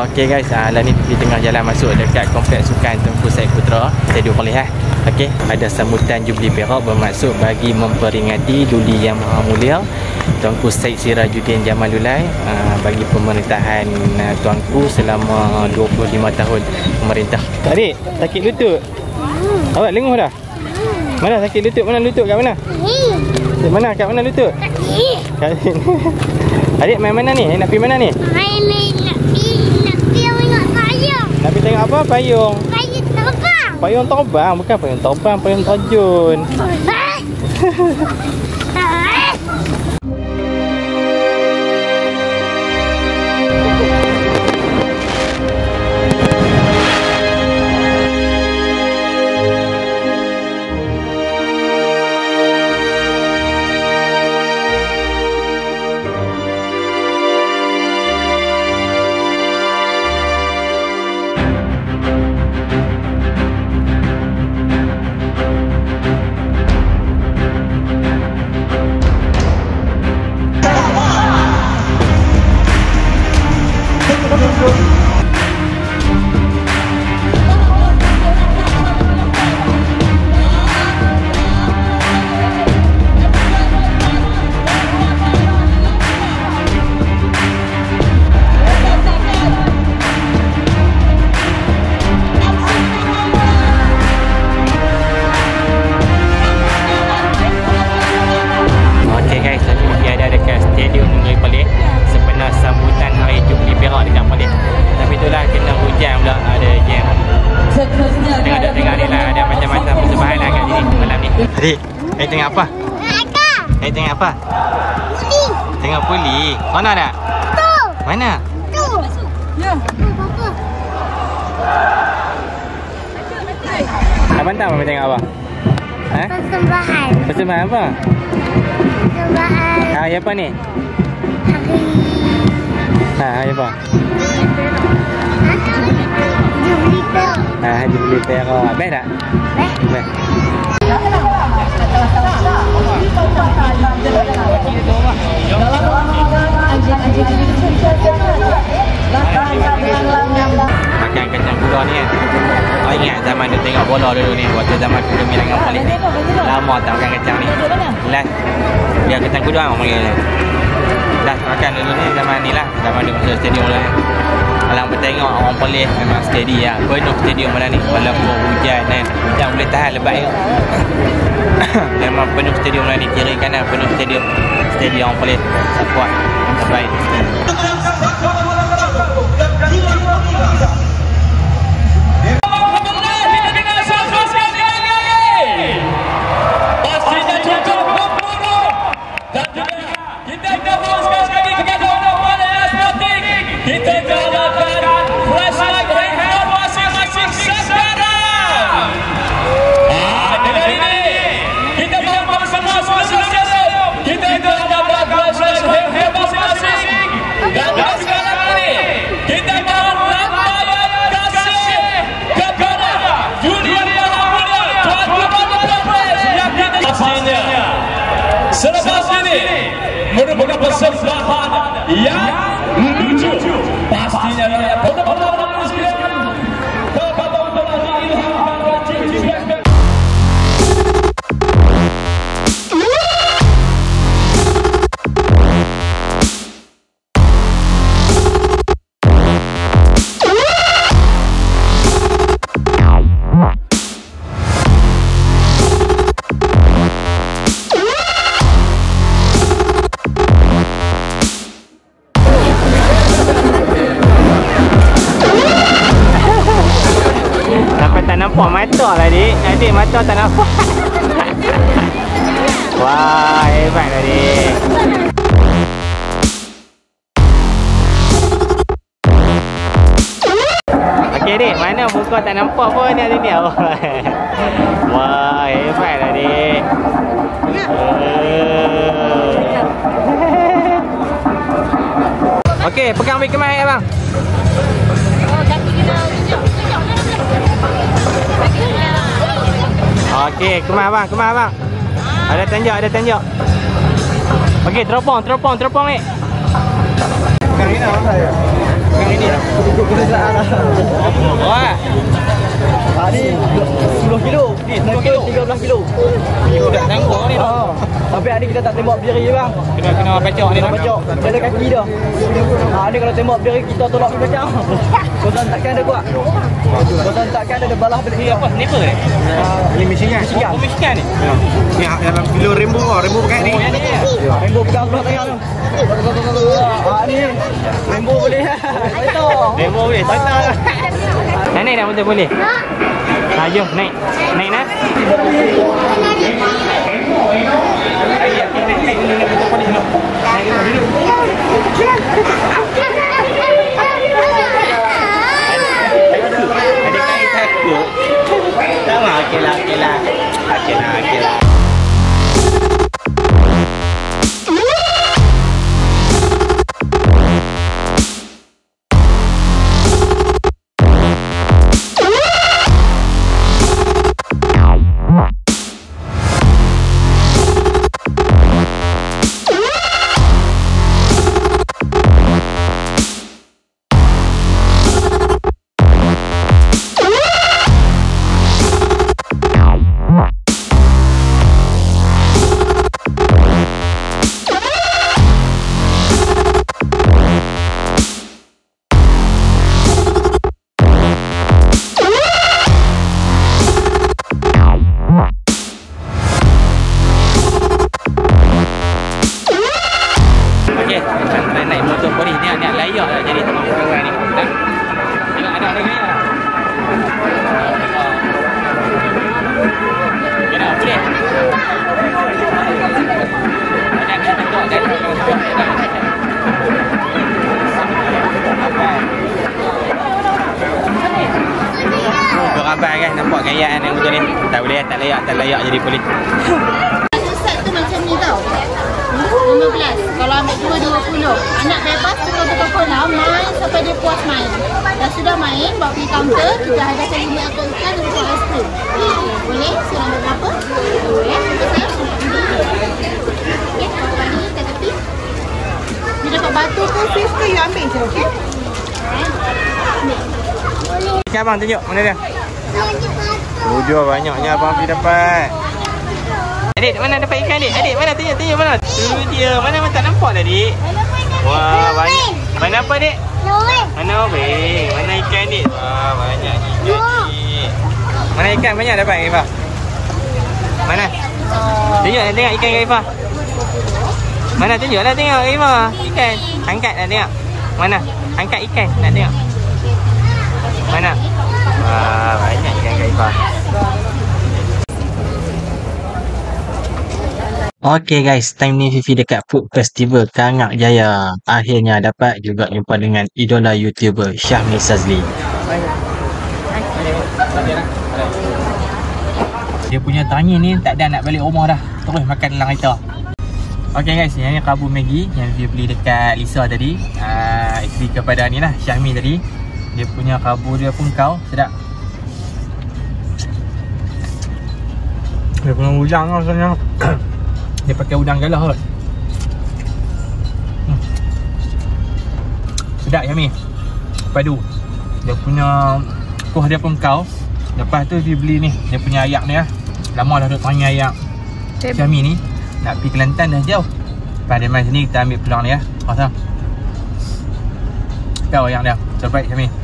Okey guys, lah ni di tengah jalan masuk dekat kompleks sukan Tengku Said Putra, Stadium Perlis. Okey, ada sambutan Jubli Perak bermaksud bagi memperingati Duli Yang Maha Mulia Tuanku Syed Sirajuddin Jamalullah bagi pemerintahan tuanku selama 25 tahun pemerintah. Adik, sakit lutut? Awak lenguh dah? Mana sakit lutut? Mana lutut kat mana? Mana kat mana lutut? Kat sini. Adik main mana ni? Nak pergi mana ni? Nak pergi tengok apa? Payung. Payung terbang. Payung terbang, bukan payung terbang, payung terjun. Adik, adik tengok apa? Adik tengok apa? Puli. Tengok puli. Mana nak? Tu. Mana? Tu. Ya. Apa? Abang tahu Abang tengok apa? Ha? Persembahan. Persembahan apa? Persembahan. Hari apa ni? Hari apa? Jubli Perak. Jubli Perak. Best tak? Best. Makan kacang kuda ni kan. Oh, ingat zaman dia tengok bola dulu ni, waktu zaman kuda Milang dengan Perlis ni. Lama tak makan kacang ni. Last dia kacang kuda orang panggil ni. Last makan dulu ni zaman ni lah, zaman dia masuk stadium dulu ni. Kalau bertengok orang Perlis memang steady lah. Penuh stadium malam ni. Walaupun hujan kan, hujan boleh tahan lebat ni. Memang penuh stadium malam ni, kiri kanan penuh stadium orang Perlis. Kuat, terbaik. Selepas ini merupakan persembahan yang lucu. Pastinya benar-benar menginspirasi kepada para ilham dan cinta. Nampak mata lah adik. Adik mata tak nampak. Wah, hebat lah adik. Okey adik, mana muka tak nampak pun ni adik ni. Wah, hebat lah adik. Okey, pegang ambil kemas abang. Okey, kemas abang. Ada tanjak. Okey, teropong ni. Pegang ini lah. Pegang ini lah. Wah. Ni 10 kilo. Ni sniper 13 kilo. Dah tangguh ni dah. Tapi hari kita tak tembak biri bang. Kena pacok ni dah. Pacok. Jalan kaki dah. Ni kalau tembak biri kita tolak pergi belakang. Kosan takkan ada kuat. Kosan takkan ada balah balik. Ni apa? Sniper ni? Ni Michigan. Oh, Michigan ni? Ni dalam kilo Rainbow kau. Rainbow pakai ni. Rainbow pegang sebelah tangan tu. Ni Rainbow boleh. Itu. Rainbow boleh. Naik dah betul boleh? Ha, jom naik. Naik nak? Adik-adik takut. Tak mahu, okey lah. Okey lah. Naik motor polis ni nak layak lah jadi teman kawan ni. Tengok ada lagi lah. Kena boleh. Ada tengok kan. Berambai kan nampak gayaan yang betul ni. Tak boleh tak layak jadi polis. Set tu macam ni tau. 15. Kalau ambil 2, 20. Anak bebas tukar-tukar kola, main sampai dia puas main. Dah sudah main, bawa pergi kaunter, kita hadakan 5 ekor ikan dan buat aiskrim. Boleh? Sudah ambil berapa? Boleh? Okey, bawa ni kat tepi. Dia dapat batu ke fish ke, you ambil je, okey? Ikan abang tunjuk, mana dia? Banyaknya abang pergi dapat. Adik, mana dapat ikan adik? Adik, mana tunjuk mana? Tu dia. Mana tak nampak dah adik? Wah, banyak. Mana apa adik? Mana obeng? Mana ikan adik? Wah, banyak ikan adik. Mana ikan banyak dapat Ifah? Mana? Tunjuk tengok ikan Ifah. Mana tunjuklah tengok Ifah. Ikan. Angkat dah tengok. Mana? Angkat ikan nak tengok. Mana? Wah, banyak ikan Ifah. Okay guys, time ni Fifi dekat Food Festival Kangak Jaya. Akhirnya dapat juga jumpa dengan idola YouTuber Syahmi Sazli. Dia punya tangin ni tak ada nak balik rumah dah. Terus makan dalam kereta. Okay guys, yang ni kabu Maggi yang Fifi beli dekat Lisa tadi. Isteri kepada ni lah, Syahmi tadi. Dia punya kabu dia pun kau, sedap. Dia punya udang lah sebenarnya. Dia pakai udang galah kot. Sedap Syahmi. Padu. Dia punya kuah dia pun kau. Lepas tu dia beli ni, dia punya ayak ni lah. Lama dah duduk panggil ayak Syahmi ni. Nak pergi Kelantan dah jauh. Lepas dia main sini, kita ambil peluang ni lah. Rasa kau ayak dia. Terbaik Syahmi.